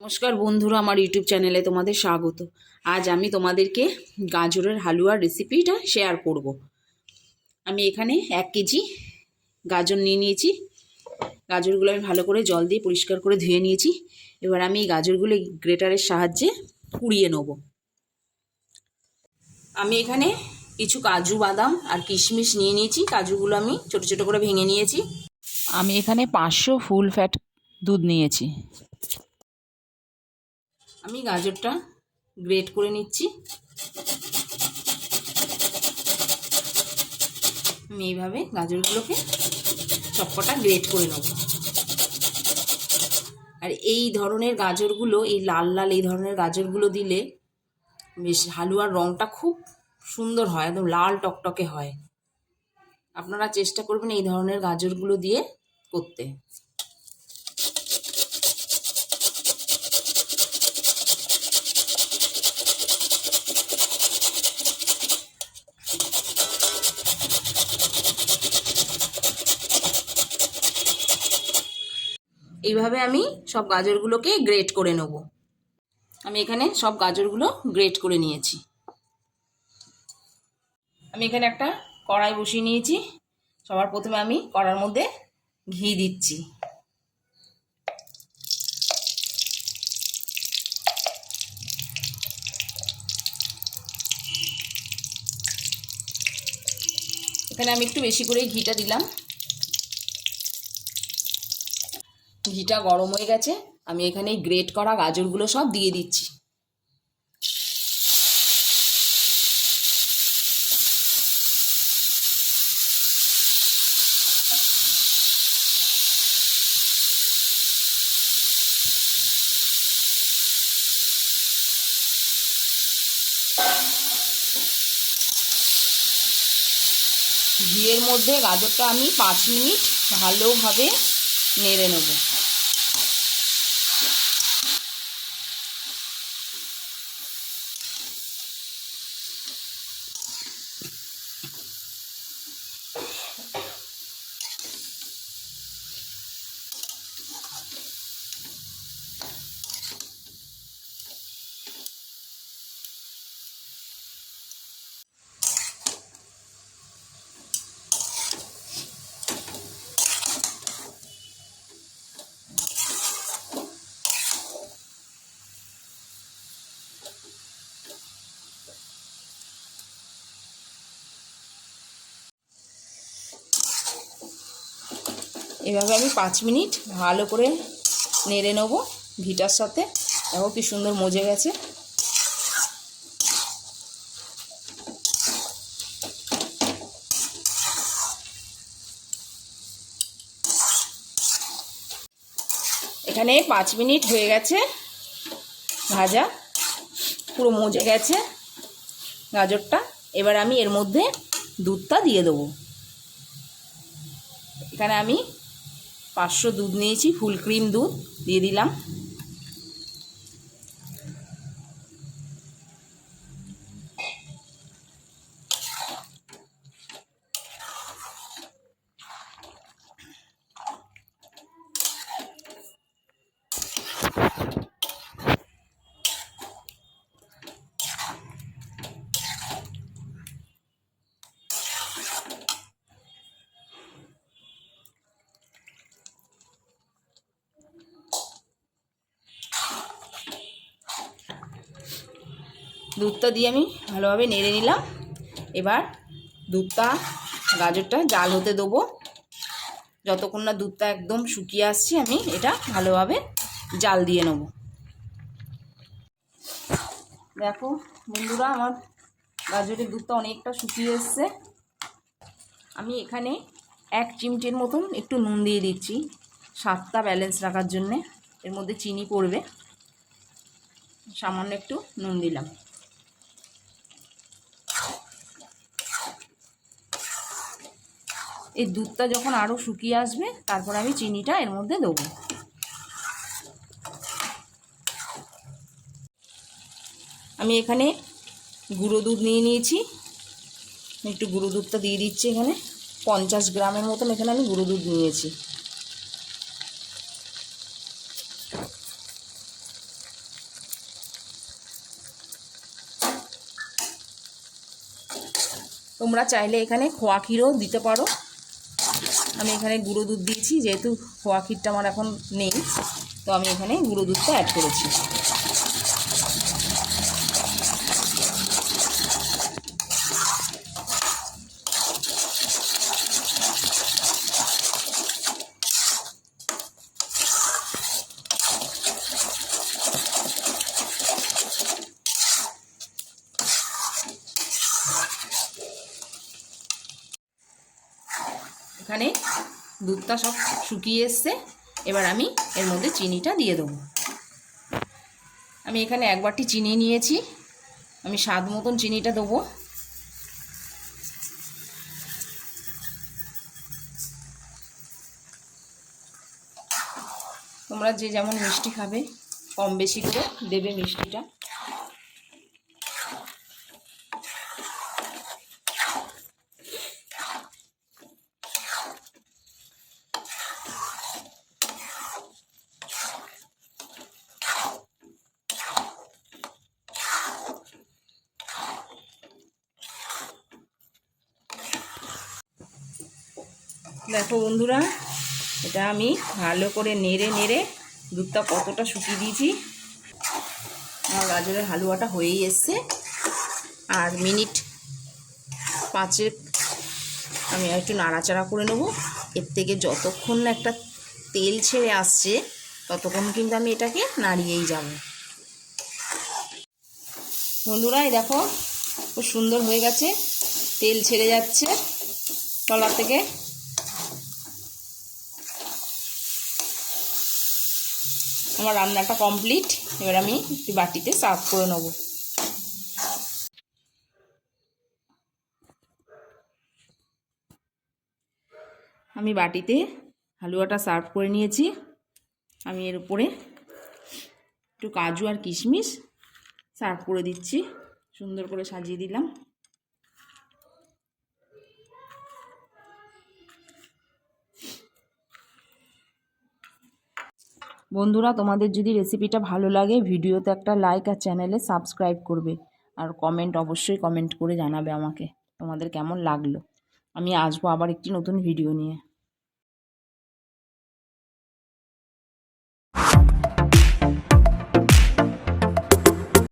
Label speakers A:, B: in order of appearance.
A: নমস্কার বন্ধুরা, আমার ইউটিউব চ্যানেলে তোমাদের স্বাগত। আজ আমি তোমাদেরকে গাজরের হালুয়ার রেসিপিটা শেয়ার করব। আমি এখানে 1 কেজি গাজর নিয়ে নিয়েছি। গাজরগুলো আমি ভালো করে জল দিয়ে পরিষ্কার করে ধুয়ে নিয়েছি। এবার আমি এই গাজরগুলো গ্রেটারের সাহায্যে কুড়িয়ে নেব। আমি এখানে কিছু কাজু বাদাম আর কিশমিশ নিয়ে নিয়েছি। কাজুগুলো আমি ছোট ছোট করে ভেঙে নিয়েছি। আমি এখানে 500 ফুল ফ্যাট দুধ নিয়েছি। আমি গাজরটা গ্রেট করে নিচ্ছি। আমি এইভাবে গাজরগুলোকে সবকটা গ্রেট করে নেব। আর এই ধরনের গাজরগুলো, এই লাল লাল এই ধরনের গাজরগুলো দিলে বেশ হালুয়ার রঙটা খুব সুন্দর হয়, একদম লাল টকটকে হয়। আপনারা চেষ্টা করবেন এই ধরনের গাজরগুলো দিয়ে করতে। এইভাবে আমি সব গাজরগুলোকে গ্রেট করে নেব। আমি এখানে সব গাজরগুলো গ্রেট করে নিয়েছি। আমি এখানে একটা কড়াই বসিয়ে নিয়েছি। সবার প্রথমে আমি কড়ার মধ্যে ঘি দিচ্ছি। এখানে আমি একটু বেশি করে ঘিটা দিলাম। ঘিটা গরম হয়ে গেছে। আমি এখানে গ্রেট করা গাজরগুলো সব দিয়ে দিচ্ছি। ঘিয়ের মধ্যে গাজরটা আমি 5 মিনিট ভালোভাবে নেড়ে নেব। এভাবে আমি 5 মিনিট ভালো করে নেড়ে নেব ঘিটার সাথে। দেখো কি সুন্দর মজে গেছে। এখানে 5 মিনিট হয়ে গেছে ভাজা, পুরো মজে গেছে গাজরটা। এবার আমি এর মধ্যে দুধটা দিয়ে দেবো। এখানে আমি 500 দুধ নিয়েছি, ফুল ক্রিম দুধ দিয়ে দিলাম। দুধটা দিয়ে আমি ভালোভাবে নেড়ে নিলাম। এবার দুধটা, গাজরটা জাল হতে দেবো। যতক্ষণ না দুধটা একদম শুকিয়ে আসছে আমি এটা ভালোভাবে জাল দিয়ে নেব। দেখো বন্ধুরা, আমার গাজরের দুধটা অনেকটা শুকিয়ে এসছে। আমি এখানে 1 চিমটির মতন একটু নুন দিয়ে দিচ্ছি, স্বাদটা ব্যালেন্স রাখার জন্যে। এর মধ্যে চিনি পড়বে, সামান্য একটু নুন দিলাম। এই দুধটা যখন আরও শুকিয়ে আসবে তারপর আমি চিনিটা এর মধ্যে দেবো। আমি এখানে গুঁড়ো দুধ নিয়ে নিয়েছি। একটু গুঁড়ো দুধটা দিয়ে দিচ্ছি। এখানে 50 গ্রামের মতন এখানে আমি গুঁড়ো দুধ নিয়েছি। তোমরা চাইলে এখানে খোয়া ক্ষীরও দিতে পারো। আমি এখানে গুঁড়ো দুধ দিয়েছি, যেহেতু খোয়া ক্ষীরটা আমার এখন নেই, তো আমি এখানে গুঁড়ো দুধটা অ্যাড করেছি। এখানে দুধটা সব শুকিয়ে এসছে, এবার আমি এর মধ্যে চিনিটা দিয়ে দেবো। আমি এখানে 1 বাটি চিনি নিয়েছি, আমি স্বাদ মতন চিনিটা দেবো। তোমরা যে যেমন মিষ্টি খাবে কম বেশি করে দেবে মিষ্টিটা। দেখো বন্ধুরা, এটা আমি ভালো করে নেড়ে নেড়ে দুধটা কতটা শুকিয়ে দিয়েছি। আমার গাজরের হালুয়াটা হয়েই এসছে। আর মিনিট 5 আমি একটু নাড়াচাড়া করে নেব। এর থেকে যতক্ষণ না একটা তেল ছেড়ে আসছে ততক্ষণ কিন্তু আমি এটাকে নাড়িয়েই যাব। বন্ধুরা এই দেখো খুব সুন্দর হয়ে গেছে, তেল ছেড়ে যাচ্ছে তলা থেকে। আমার রান্নাটা কমপ্লিট। এবার আমি একটি বাটিতে সার্ভ করে নেব। আমি বাটিতে হালুয়াটা সার্ভ করে নিয়েছি। আমি এর উপরে একটু কাজু আর কিশমিশ সার্ভ করে দিচ্ছি, সুন্দর করে সাজিয়ে দিলাম। বন্ধুরা, তোমাদের যদি রেসিপিটা ভালো লাগে ভিডিওতে একটা লাইক আর চ্যানেলে সাবস্ক্রাইব করবে, আর অবশ্যই কমেন্ট করে জানাবে আমাকে তোমাদের কেমন লাগলো। আমি আসবো আবার একটি নতুন ভিডিও নিয়ে।